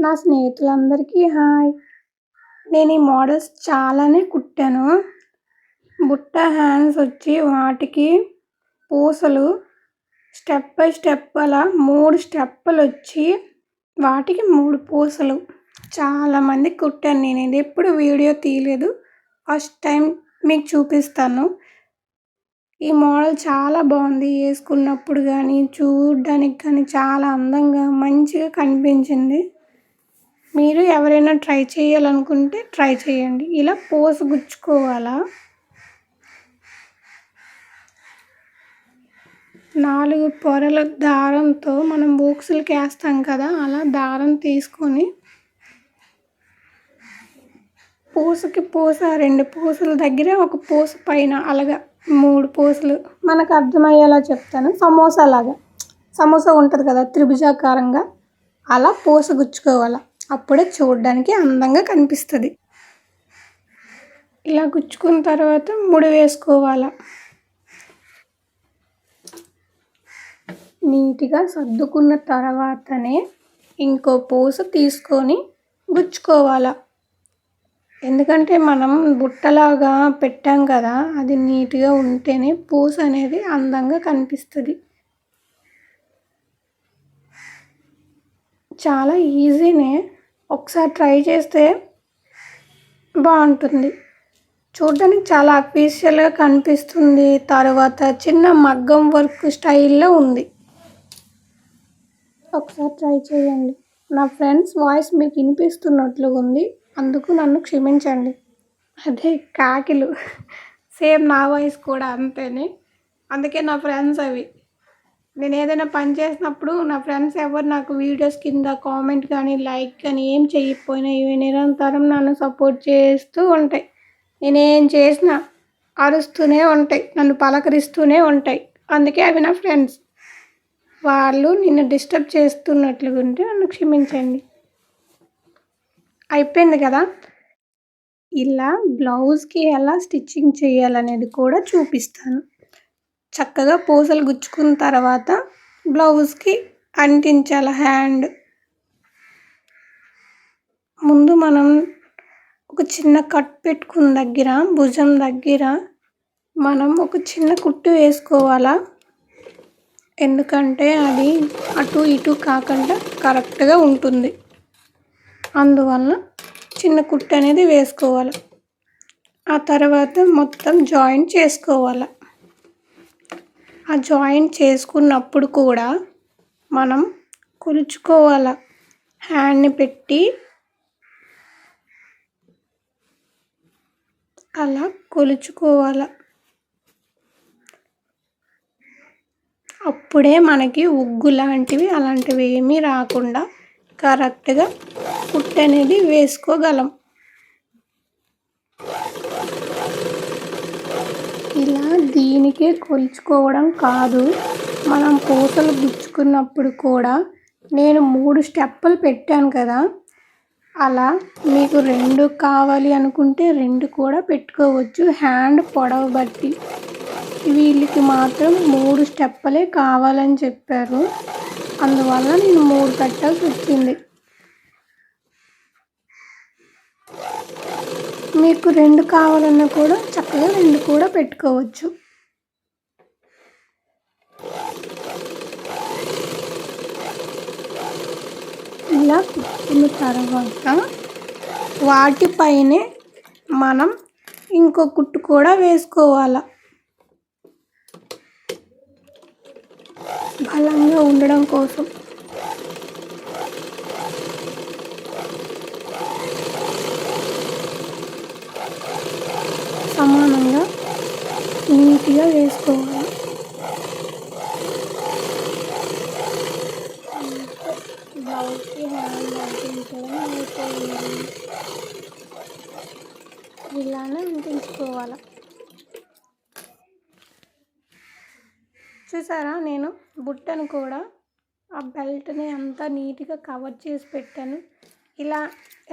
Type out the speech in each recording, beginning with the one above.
నా స్నేహితులందరికీ హాయ్. నేను ఈ మోడల్స్ చాలానే కుట్టాను. బుట్ట హ్యాండ్స్ వచ్చి వాటికి పూసలు స్టెప్ బై స్టెప్ అలా 3 స్టెప్పులు వచ్చి వాటికి 3 పూసలు చాలామంది కుట్టాను. నేను ఇది ఎప్పుడు వీడియో తీయలేదు, ఫస్ట్ టైం మీకు చూపిస్తాను. ఈ మోడల్ చాలా బాగుంది. వేసుకున్నప్పుడు కానీ చూడడానికి కానీ చాలా అందంగా మంచిగా కనిపించింది. మీరు ఎవరైనా ట్రై చేయాలనుకుంటే ట్రై చేయండి. ఇలా పూస గుచ్చుకోవాలా. 4 పొరల దారంతో మనం బుక్స్లకి వేస్తాం కదా, అలా దారం తీసుకొని పూసకి పూస 2 పూసల దగ్గర ఒక పూస పైన అలాగా 3 పూసలు. మనకు అర్థమయ్యేలా చెప్తాను. సమోసా ఉంటుంది కదా త్రిభుజాకారంగా, అలా పూస గుచ్చుకోవాలి. అప్పుడే చూడడానికి అందంగా కనిపిస్తుంది. ఇలా గుచ్చుకున్న తర్వాత ముడి వేసుకోవాలి. నీట్గా సర్దుకున్న తర్వాతనే ఇంకో పూస తీసుకొని గుచ్చుకోవాలి. ఎందుకంటే మనం బుట్టలాగా పెట్టాం కదా, అది నీట్గా ఉంటేనే పూస అనేది అందంగా కనిపిస్తుంది. చాలా ఈజీనే, ఒకసారి ట్రై చేస్తే బాగుంటుంది. చూడడానికి చాలా అఫీషియల్గా కనిపిస్తుంది. తర్వాత చిన్న మగ్గం వర్క్ స్టైల్లో ఉంది. ఒకసారి ట్రై చేయండి. నా ఫ్రెండ్స్ వాయిస్ మీకు వినిపిస్తున్నట్లుగా ఉంది, అందుకు నన్ను క్షమించండి. అదే కాకిలు సేమ్ నా వాయిస్ కూడా అంతేనే, అందుకే నా ఫ్రెండ్స్ అవి. నేను ఏదైనా పని చేసినప్పుడు నా ఫ్రెండ్స్ ఎవరు నాకు వీడియోస్ కింద కామెంట్ కానీ లైక్ కానీ ఏం చేయకపోయినా ఇవి నిరంతరం నన్ను సపోర్ట్ చేస్తూ ఉంటాయి. నేనేం చేసినా అరుస్తూనే ఉంటాయి, నన్ను పలకరిస్తూనే ఉంటాయి. అందుకే అవి నా ఫ్రెండ్స్. వాళ్ళు నిన్ను డిస్టర్బ్ చేస్తున్నట్లుగా ఉంటే నన్ను క్షమించండి. అయిపోయింది కదా. ఇలా బ్లౌజ్కి ఎలా స్టిచ్చింగ్ చేయాలనేది కూడా చూపిస్తాను. చక్కగా పూసలు గుచ్చుకున్న తర్వాత బ్లౌజ్కి అంటించాలి హ్యాండ్. ముందు మనం ఒక చిన్న కట్ పెట్టుకున్న దగ్గర భుజం దగ్గర మనం ఒక చిన్న కుట్టు వేసుకోవాలా. ఎందుకంటే అది అటు ఇటు కాకుండా కరెక్ట్గా ఉంటుంది. అందువల్ల చిన్న కుట్టు అనేది వేసుకోవాలి. ఆ తర్వాత మొత్తం జాయింట్ చేసుకోవాలి. ఆ జాయింట్ చేసుకున్నప్పుడు కూడా మనం కొలుచుకోవాలి. హ్యాండ్ని పెట్టి అలా కొలుచుకోవాలి. అప్పుడే మనకి ఉగ్గు లాంటివి అలాంటివి ఏమీ రాకుండా కరెక్ట్గా కుట్టు అనేది వేసుకోగలం. ఇలా దీనికే కొలుచుకోవడం కాదు, మనం పూసలు గుచ్చుకున్నప్పుడు కూడా నేను 3 స్టెప్పులు పెట్టాను కదా, అలా మీకు 2 కావాలి అనుకుంటే 2 కూడా పెట్టుకోవచ్చు. హ్యాండ్ పొడవు బట్టి. వీళ్ళకి మాత్రం 3 స్టెప్పులే కావాలని చెప్పారు, అందువల్ల నేను 3 పెట్టాల్సి వచ్చింది. మీకు 2 కావాలన్నా కూడా చక్కగా 2 కూడా పెట్టుకోవచ్చు. ఇలా కుట్టిన తర్వాత వాటిపైనే మనం ఇంకో కుట్టు కూడా వేసుకోవాలి. బలంగా ఉండడం కోసం. సమానంగా నీట్గా వేసుకోవాలి. బ్లౌజ్కి హ్యాండ్ అంటించడం అయిపోయింది. ఇలానే అంటించుకోవాలి. చూసారా, నేను బుట్టను కూడా ఆ బెల్ట్ని అంతా నీట్గా కవర్ చేసి పెట్టాను. ఇలా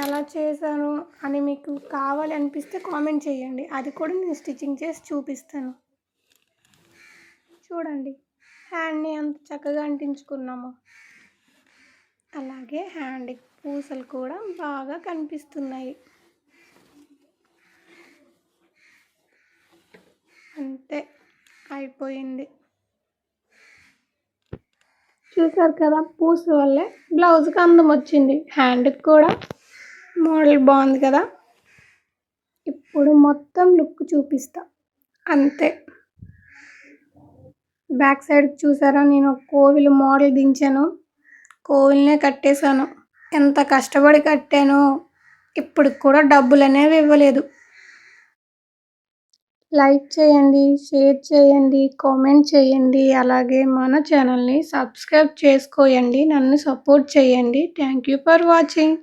ఎలా చేశాను అని మీకు కావాలి అనిపిస్తే కామెంట్ చేయండి, అది కూడా నేను స్టిచ్చింగ్ చేసి చూపిస్తాను. చూడండి హ్యాండ్ని ఎంత చక్కగా అంటించుకున్నామో. అలాగే హ్యాండ్కి పూసలు కూడా బాగా కనిపిస్తున్నాయి. అంతే, అయిపోయింది. చూసారు కదా, పూసల వల్లే బ్లౌజ్కి అందం వచ్చింది. హ్యాండ్కి కూడా మోడల్ బాగుంది కదా. ఇప్పుడు మొత్తం లుక్ చూపిస్తా. అంతే. బ్యాక్ సైడ్ చూసారా, నేను కోవిల మోడల్ దించాను. కోవిల్నే కట్టేశాను. ఎంత కష్టపడి కట్టానో, ఇప్పటికి కూడా డబ్బులు అనేవి ఇవ్వలేదు. లైక్ చేయండి, షేర్ చేయండి, కామెంట్ చేయండి. అలాగే మన ఛానల్ని సబ్స్క్రైబ్ చేసుకోండి. నన్ను సపోర్ట్ చేయండి. Thank you for watching.